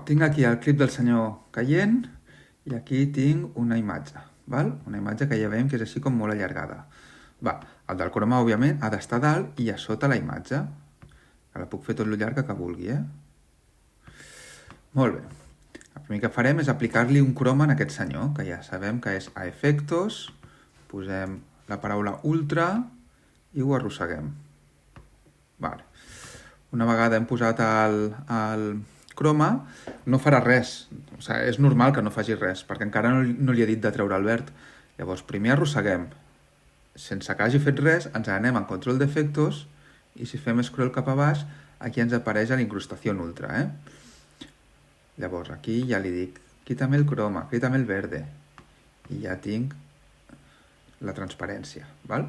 tinc aquí el clip del senyor caient i aquí tinc una imatge, val? Una imatge que ja veiem que és així com molt allargada. El del croma, òbviament, ha d'estar dalt i a sota la imatge. Que la puc fer tot lo llarga que vulgui, Molt bé. El primer que farem és aplicar-li un croma en aquest senyor, que ja sabem que és a efectos, posem la paraula ultra i ho arrosseguem. Vale. Una vegada hem posat el croma, no farà res. O sigui, és normal que no faci res, perquè encara no li he dit de treure el verd. Llavors, primer arrosseguem. Sense que hagi fet res, ens anem en control d'efectos i si fem scroll cap a baix, aquí ens apareix l'incrustació ultra, Llavors, aquí ja li dic, quítame el croma, quítame el verde. I ja tinc la transparència, val?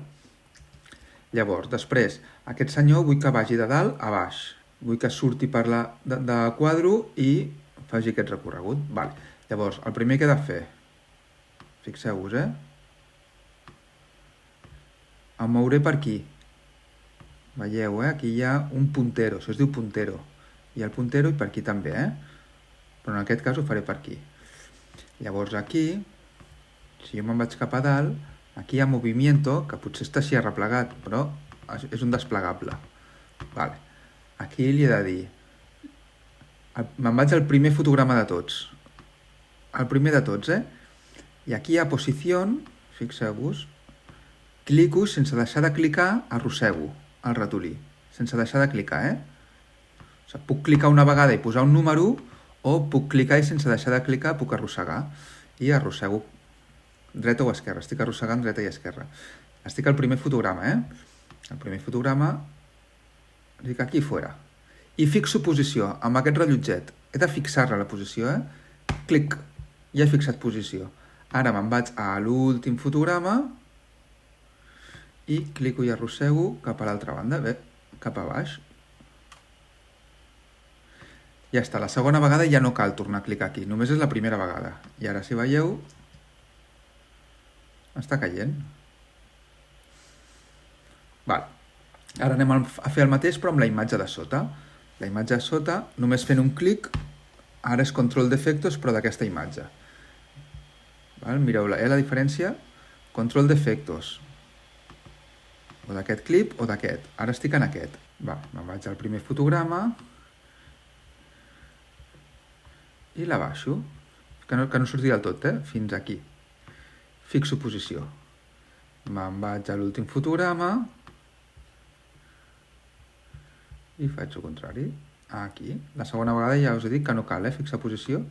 Llavors, després, aquest senyor vull que vagi de dalt a baix. Vull que surti per de quadro i faci aquest recorregut. Vale. Llavors, el primer que he de fer, fixeu-vos, em mouré per aquí. Veieu, aquí hi ha un puntero, això es diu puntero. Hi ha el puntero i per aquí també, Però en aquest cas ho faré per aquí. Llavors aquí, si jo me'n vaig cap a dalt, aquí hi ha movimiento, que potser està així arreplegat, però és un desplegable. Vale. Aquí li he de dir... Me'n vaig al primer fotograma de tots. El primer de tots, I aquí hi ha posició, fixeu-vos, clico, sense deixar de clicar, arrossego el ratolí. Sense deixar de clicar, O sigui, puc clicar una vegada i posar un número, o puc clicar i sense deixar de clicar puc arrossegar. I arrossego dreta o esquerra. Estic arrossegant dreta i esquerra. Estic al primer fotograma, El primer fotograma, dic aquí fora. I fixo posició amb aquest rellotget. He de fixar-la la posició, Clic. Ja he fixat posició. Ara me'n vaig a l'últim fotograma i clico i arrossego cap a l'altra banda, cap a baix. Ja està, la segona vegada ja no cal tornar a clicar aquí, només és la primera vegada. I ara, si veieu, està caient. Ara anem a fer el mateix però amb la imatge de sota. La imatge de sota, només fent un clic, ara és control d'efectos però d'aquesta imatge. Mireu la diferència? Control d'efectos. O d'aquest clip o d'aquest. Ara estic en aquest. Me'n vaig al primer fotograma i la baixo. Que no surti del tot, fins aquí. Fixo posició. Me'n vaig a l'últim fotograma i faig el contrari. Aquí. La segona vegada ja us he dit que no cal, fixar posició.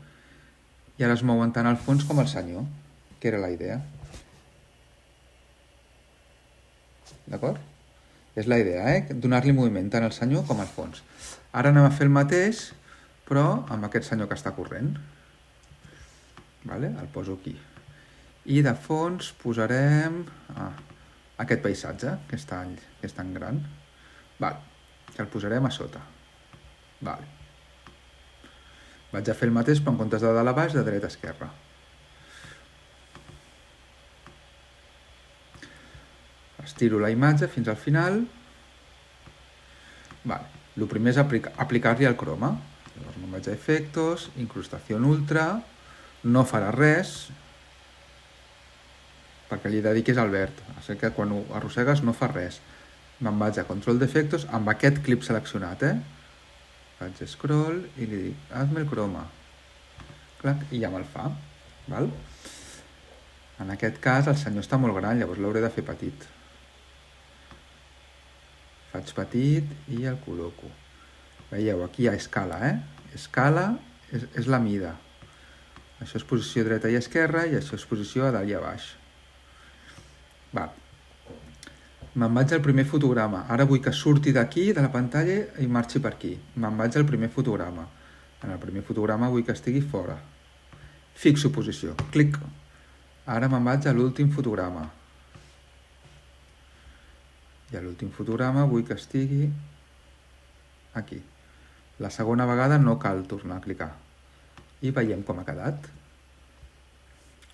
I ara es mouen tant al fons com al senyor, que era la idea. D'acord? És la idea, donar-li moviment tant al senyor com al fons. Ara anem a fer el mateix, però amb aquest senyor que està corrent. El poso aquí. I de fons posarem aquest paisatge, que és tan gran. Que el posarem a sota. Vaig a fer el mateix, però en comptes de dalt a baix, de dreta a esquerra. Estiro la imatge fins al final. El primer és aplicar-li el croma. Llavors me'n vaig a efectos, incrustació ultra, no farà res, perquè li he de dir que és el verd. Així que quan ho arrossegues no fa res. Me'n vaig a control d'efectos amb aquest clip seleccionat, Faig scroll i li dic, hazme el croma. Clac, i ja me'l fa. En aquest cas el senyor està molt gran, llavors l'hauré de fer petit. Faig petit i el col·loco. Veieu, aquí hi ha escala, Escala és la mida. Això és posició dreta i esquerra i això és posició a dalt i a baix. Me'n vaig al primer fotograma. Ara vull que surti d'aquí, de la pantalla, i marxi per aquí. Me'n vaig al primer fotograma. En el primer fotograma vull que estigui fora. Fixo posició. Clic. Ara me'n vaig a l'últim fotograma. I a l'últim fotograma vull que estigui aquí. La segona vegada no cal tornar a clicar. I veiem com ha quedat.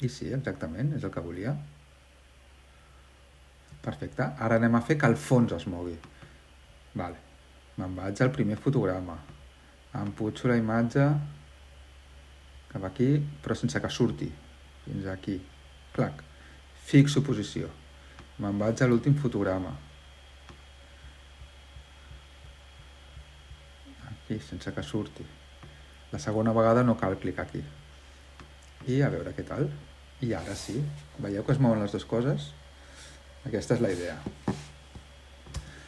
I sí, exactament, és el que volia. Perfecte. Ara anem a fer que el fons es mogui. Me'n vaig al primer fotograma. Em putxo la imatge cap aquí, però sense que surti, fins aquí, clac, fixo posició, me'n vaig a l'últim fotograma, aquí, sense que surti, la segona vegada no cal clicar aquí, i a veure què tal, i ara sí, veieu que es mouen les dues coses? Aquesta és la idea.